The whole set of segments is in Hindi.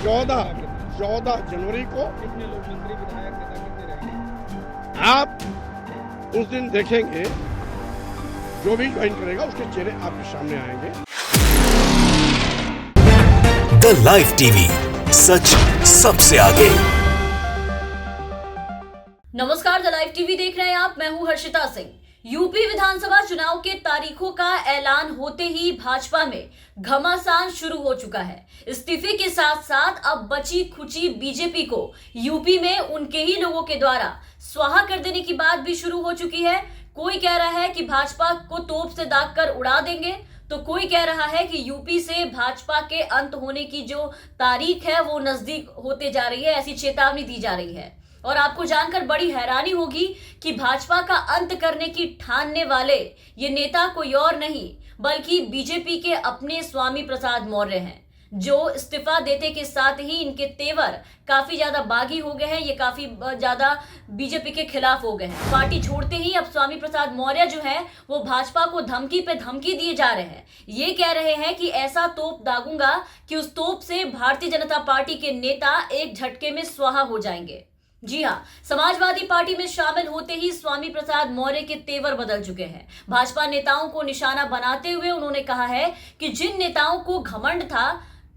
14 जनवरी को कितने लोग मंत्री विधायक नेता कितने रहेंगे? आप उस दिन देखेंगे, जो भी ज्वाइन करेगा उसके चेहरे आपके सामने आएंगे। द लाइव टीवी, सच सबसे आगे। नमस्कार, द लाइव टीवी देख रहे हैं आप। मैं हूं हर्षिता सिंह। यूपी विधानसभा चुनाव के तारीखों का ऐलान होते ही भाजपा में घमासान शुरू हो चुका है। इस्तीफे के साथ साथ अब बची खुची बीजेपी को यूपी में उनके ही लोगों के द्वारा स्वाहा कर देने की बात भी शुरू हो चुकी है। कोई कह रहा है कि भाजपा को तोप से दाग कर उड़ा देंगे, तो कोई कह रहा है कि यूपी से भाजपा के अंत होने की जो तारीख है वो नजदीक होते जा रही है, ऐसी चेतावनी दी जा रही है। और आपको जानकर बड़ी हैरानी होगी कि भाजपा का अंत करने की ठानने वाले ये नेता कोई और नहीं बल्कि बीजेपी के अपने स्वामी प्रसाद मौर्य हैं, जो इस्तीफा देते के साथ ही इनके तेवर काफी ज्यादा बागी हो गए हैं। ये काफी ज्यादा बीजेपी के खिलाफ हो गए हैं। पार्टी छोड़ते ही अब स्वामी प्रसाद मौर्य जो है वो भाजपा को धमकी पे धमकी दिए जा रहे हैं। ये कह रहे हैं कि ऐसा तोप दागूंगा कि उस तोप से भारतीय जनता पार्टी के नेता एक झटके में स्वाहा हो जाएंगे। जी हाँ, समाजवादी पार्टी में शामिल होते ही स्वामी प्रसाद मौर्य के तेवर बदल चुके हैं। भाजपा नेताओं को निशाना बनाते हुए उन्होंने कहा है कि जिन नेताओं को घमंड था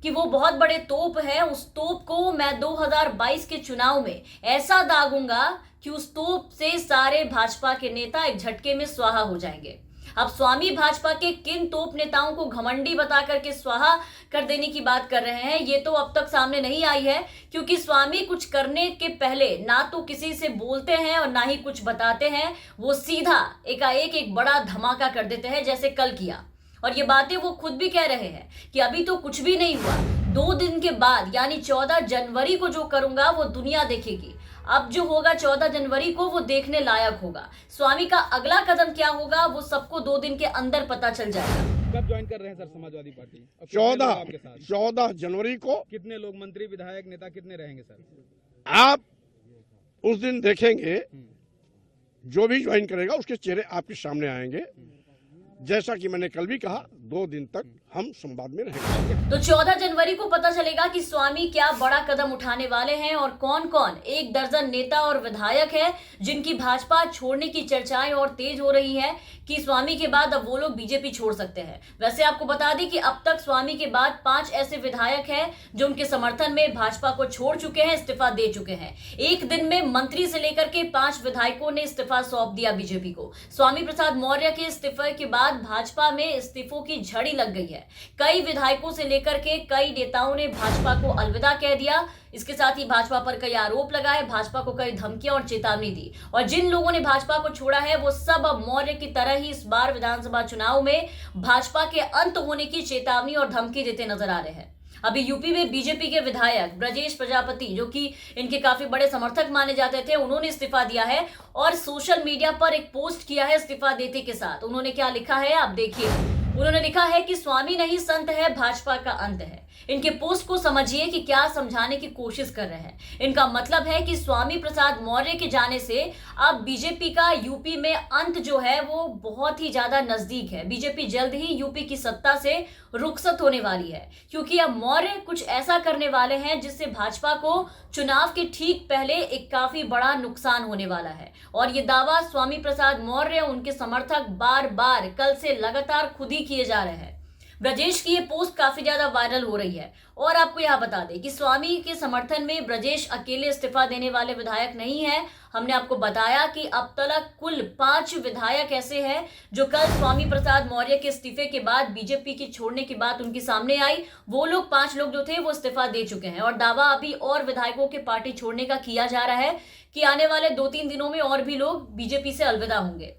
कि वो बहुत बड़े तोप है, उस तोप को मैं 2022 के चुनाव में ऐसा दागूंगा कि उस तोप से सारे भाजपा के नेता एक झटके में स्वाहा हो जाएंगे। अब स्वामी भाजपा के किन तोप नेताओं को घमंडी बता करके स्वाहा कर देने की बात कर रहे हैं, ये तो अब तक सामने नहीं आई है, क्योंकि स्वामी कुछ करने के पहले ना तो किसी से बोलते हैं और ना ही कुछ बताते हैं। वो सीधा एकाएक एक बड़ा धमाका कर देते हैं, जैसे कल किया। और ये बातें वो खुद भी कह रहे हैं कि अभी तो कुछ भी नहीं हुआ, 2 दिन के बाद यानी 14 जनवरी को जो करूंगा वो दुनिया देखेगी। अब जो होगा 14 जनवरी को वो देखने लायक होगा। स्वामी का अगला कदम क्या होगा वो सबको 2 दिन के अंदर पता चल जाएगा। कब ज्वाइन कर रहे हैं सर समाजवादी पार्टी? और कितने लोग आपके साथ? 14 जनवरी को कितने लोग मंत्री विधायक नेता कितने रहेंगे सर? आप उस दिन देखेंगे, जो भी ज्वाइन करेगा उसके चेहरे आपके सामने आएंगे। जैसा कि मैंने कल भी कहा, 2 दिन तक हम संवाद में रहेंगे। तो 14 जनवरी को पता चलेगा कि स्वामी क्या बड़ा कदम उठाने वाले हैं और कौन कौन 1 दर्जन नेता और विधायक है जिनकी भाजपा छोड़ने की चर्चाएं और तेज हो रही है कि स्वामी के बाद अब वो लोग बीजेपी छोड़ सकते हैं। वैसे आपको बता दें कि अब तक स्वामी के बाद 5 ऐसे विधायक हैं जो उनके समर्थन में भाजपा को छोड़ चुके हैं, इस्तीफा दे चुके हैं। एक दिन में मंत्री से लेकर के 5 विधायकों ने इस्तीफा सौंप दिया बीजेपी को। स्वामी प्रसाद मौर्य के इस्तीफे के बाद भाजपा में इस्तीफों की झड़ी लग गई है। कई विधायकों से लेकर के कई नेताओं ने भाजपा को अलविदा कह दिया। इसके साथ ही भाजपा पर कई आरोप लगाए, भाजपा को कई धमकियां और चेतावनी दी। और जिन लोगों ने भाजपा को छोड़ा है वो सब अब मौर्य की तरह ही इस बार विधानसभा चुनाव में भाजपा के अंत होने की चेतावनी और धमकी देते नजर आ रहे हैं। अभी यूपी में बीजेपी के विधायक ब्रजेश प्रजापति, जो कि इनके काफी बड़े समर्थक माने जाते थे, उन्होंने इस्तीफा दिया है और सोशल मीडिया पर एक पोस्ट किया है इस्तीफा देते के साथ। उन्होंने क्या लिखा है आप देखिए। उन्होंने लिखा है कि स्वामी नहीं संत है, भाजपा का अंत है। इनके पोस्ट को समझिए कि क्या समझाने की कोशिश कर रहे हैं। इनका मतलब है कि स्वामी प्रसाद मौर्य के जाने से अब बीजेपी का यूपी में अंत जो है वो बहुत ही ज्यादा नजदीक है। बीजेपी जल्द ही यूपी की सत्ता से रुखसत होने वाली है, क्योंकि अब मौर्य कुछ ऐसा करने वाले हैं जिससे भाजपा को चुनाव के ठीक पहले एक काफी बड़ा नुकसान होने वाला है। और ये दावा स्वामी प्रसाद मौर्य, उनके समर्थक बार बार कल से लगातार खुद ही किए जा रहे हैं। ब्रजेश की ये पोस्ट काफी ज्यादा वायरल हो रही है। और आपको यह बता दें कि स्वामी के समर्थन में ब्रजेश अकेले इस्तीफा देने वाले विधायक नहीं है। हमने आपको बताया कि अब तक कुल 5 विधायक ऐसे हैं जो कल स्वामी प्रसाद मौर्य के इस्तीफे के बाद बीजेपी की छोड़ने की बात उनके सामने आई। वो लोग 5 लोग जो थे वो इस्तीफा दे चुके हैं और दावा अभी और विधायकों के पार्टी छोड़ने का किया जा रहा है कि आने वाले 2-3 दिनों में और भी लोग बीजेपी से अलविदा होंगे।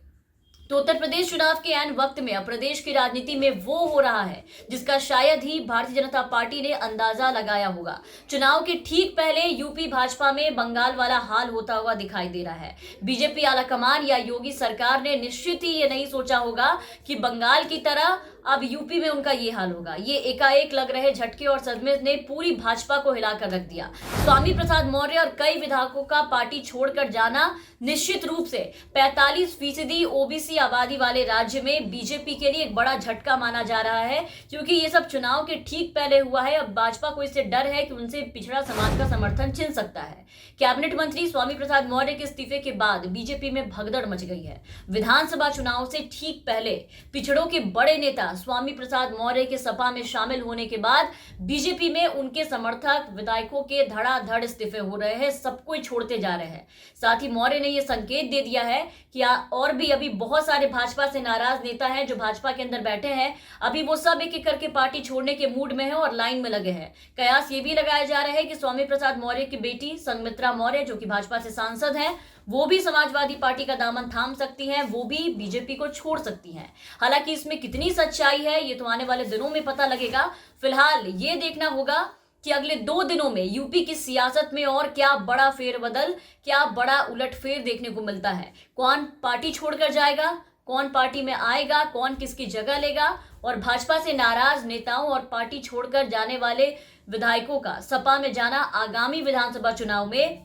तो उत्तर प्रदेश चुनाव के ऐन वक्त में अब प्रदेश की राजनीति में वो हो रहा है जिसका शायद ही भारतीय जनता पार्टी ने अंदाजा लगाया होगा। चुनाव के ठीक पहले यूपी भाजपा में बंगाल वाला हाल होता हुआ दिखाई दे रहा है। बीजेपी आलाकमान या योगी सरकार ने निश्चित ही ये नहीं सोचा होगा कि बंगाल की तरह अब यूपी में उनका ये हाल होगा। ये एकाएक लग रहे झटके और सदमे ने पूरी भाजपा को हिलाकर रख दिया। स्वामी प्रसाद मौर्य और कई विधायकों का पार्टी छोड़कर जाना निश्चित रूप से 45% ओबीसी सी आबादी वाले राज्य में बीजेपी के लिए एक बड़ा झटका माना जा रहा है, क्योंकि ये सब चुनाव के ठीक पहले हुआ है। अब भाजपा को इससे डर है कि उनसे पिछड़ा समाज का समर्थन छिन सकता है। कैबिनेट मंत्री स्वामी प्रसाद मौर्य के इस्तीफे के बाद बीजेपी में भगदड़ मच गई है। विधानसभा चुनाव से ठीक पहले पिछड़ों के बड़े नेता स्वामी प्रसाद मौर्य के सपा में शामिल होने के बाद बीजेपी में उनके समर्थक विधायकों के धड़ाधड़ इस्तीफे हो रहे हैं, सब कोई छोड़ते जा रहे हैं। साथ ही मौर्य ने यह संकेत दे दिया है कि और भी अभी बहुत सारे भाजपा से नाराज नेता हैं जो भाजपा के अंदर बैठे हैं, अभी वो सब एक एक करके पार्टी छोड़ने के मूड में है और लाइन में लगे हैं। कयास ये भी लगाया जा रहा है कि स्वामी प्रसाद मौर्य की बेटी संघमित्रा मौर्य, जो कि भाजपा से सांसद हैं, वो भी समाजवादी पार्टी का दामन थाम सकती हैं, वो भी बीजेपी को छोड़ सकती हैं। हालांकि इसमें कितनी सच्चाई है ये तो आने वाले दिनों में पता लगेगा। फिलहाल ये देखना होगा कि अगले 2 दिनों में यूपी की सियासत में और क्या बड़ा फेरबदल, क्या बड़ा उलटफेर देखने को मिलता है। कौन पार्टी छोड़कर जाएगा, कौन पार्टी में आएगा, कौन किसकी जगह लेगा, और भाजपा से नाराज नेताओं और पार्टी छोड़कर जाने वाले विधायकों का सपा में जाना आगामी विधानसभा चुनाव में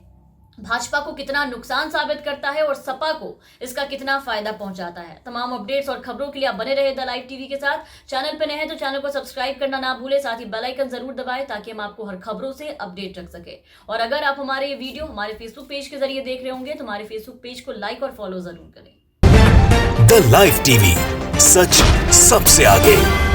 भाजपा को कितना नुकसान साबित करता है और सपा को इसका कितना फायदा पहुंचाता है। तमाम अपडेट्स और खबरों के लिए आप बने रहे द लाइव टीवी के साथ। चैनल पर नए हैं तो चैनल को सब्सक्राइब करना ना भूलें, साथ ही बेल आइकन जरूर दबाएं ताकि हम आपको हर खबरों से अपडेट रख सके। और अगर आप हमारे ये वीडियो हमारे फेसबुक पेज के जरिए देख रहे होंगे तो हमारे फेसबुक पेज को लाइक और फॉलो जरूर करें। द लाइव टीवी, सच सबसे आगे।